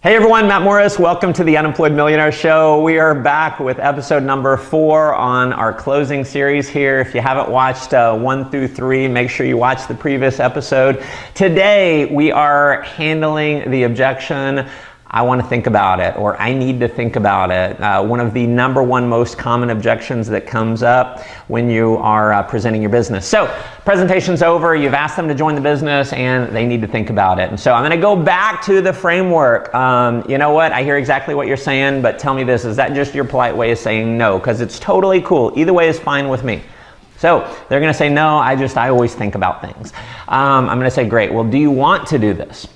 Hey everyone, Matt Morris. Welcome to the Unemployed Millionaire Show. We are back with episode number 4 on our closing series here. If you haven't watched 1 through 3, make sure you watch the previous episode. Today we are handling the objection, I want to think about it, or I need to think about it. One of the number one most common objections that comes up when you are presenting your business. So, presentation's over, you've asked them to join the business, and they need to think about it. And so I'm going to go back to the framework. You know what? I hear exactly what you're saying, but tell me this, is that just your polite way of saying no? Because it's totally cool. Either way is fine with me. So they're going to say, no, I always think about things. I'm going to say, great. Well, do you want to do this?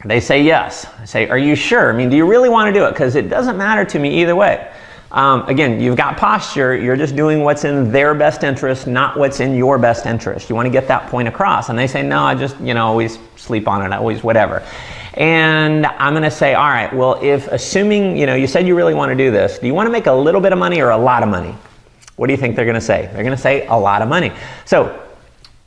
They say yes. I say, are you sure? I mean, do you really want to do it? Because it doesn't matter to me either way. Again, you've got posture. You're just doing what's in their best interest, not what's in your best interest. You want to get that point across. And they say, no, I just, always sleep on it, always whatever. And I'm going to say, all right, well, if assuming, you said you really want to do this, do you want to make a little bit of money or a lot of money? What do you think they're going to say? They're going to say a lot of money. So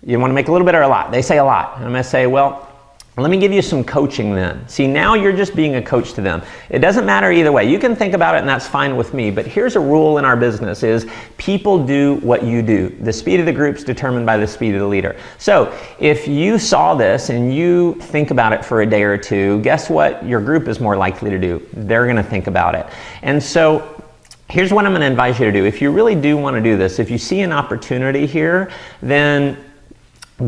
you want to make a little bit or a lot? They say a lot. And I'm going to say, well, let me give you some coaching then. See, now you're just being a coach to them. It doesn't matter either way. You can think about it and that's fine with me, but here's a rule in our business is people do what you do. The speed of the group's determined by the speed of the leader. So if you saw this and you think about it for a day or two, guess what your group is more likely to do? They're going to think about it. And so here's what I'm going to advise you to do. If you really do want to do this, if you see an opportunity here, then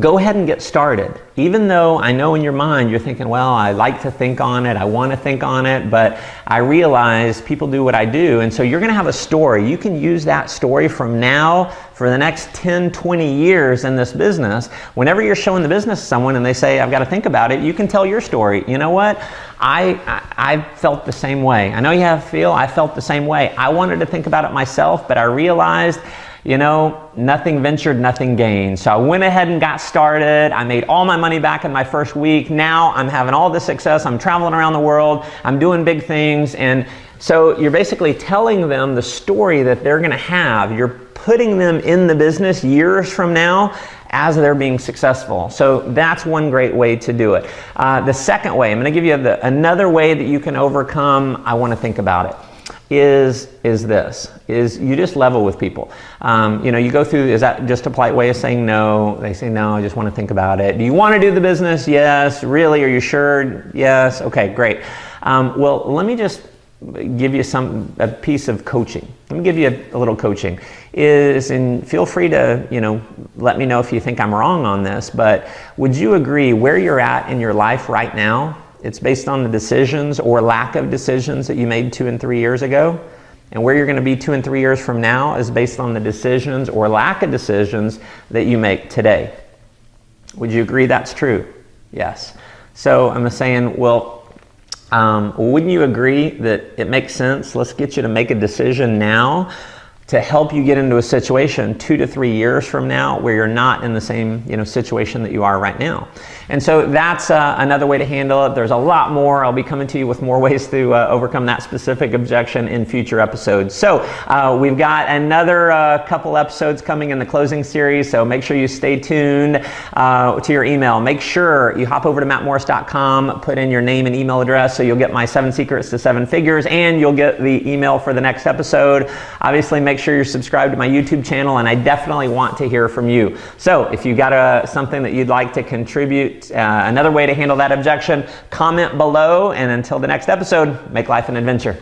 go ahead and get started. Even though I know in your mind you're thinking, well, I like to think on it, I want to think on it, but I realize people do what I do. And so you're going to have a story. You can use that story from now for the next 10, 20 years in this business. Whenever you're showing the business to someone and they say, I've got to think about it, you can tell your story. You know what? I felt the same way. I know you I felt the same way. I wanted to think about it myself, but I realized nothing ventured, nothing gained. So I went ahead and got started. I made all my money back in my first week. Now I'm having all this success. I'm traveling around the world. I'm doing big things. And so you're basically telling them the story that they're going to have. You're putting them in the business years from now as they're being successful. So that's one great way to do it. The second way, I'm going to give you another way that you can overcome, I want to think about it. Is you just level with people. You go through, is that just a polite way of saying no? They say, no, I just want to think about it. Do you want to do the business? Yes. Really? Are you sure? Yes. Okay, great. Well, let me just give you a piece of coaching. Let me give you a little coaching. And feel free to, let me know if you think I'm wrong on this, but would you agree where you're at in your life right now? It's based on the decisions or lack of decisions that you made 2 and 3 years ago. And where you're going to be 2 and 3 years from now is based on the decisions or lack of decisions that you make today. Would you agree that's true? Yes. So I'm saying, well, wouldn't you agree that it makes sense? Let's get you to make a decision now to help you get into a situation 2 to 3 years from now where you're not in the same situation that you are right now. And so that's another way to handle it. There's a lot more. I'll be coming to you with more ways to overcome that specific objection in future episodes. So we've got another couple episodes coming in the closing series, so make sure you stay tuned to your email. Make sure you hop over to mattmorris.com, put in your name and email address so you'll get my 7 secrets to 7 figures and you'll get the email for the next episode. Obviously, make sure you're subscribed to my YouTube channel, and I definitely want to hear from you. So if you got something that you'd like to contribute, another way to handle that objection, comment below, and until the next episode, make life an adventure.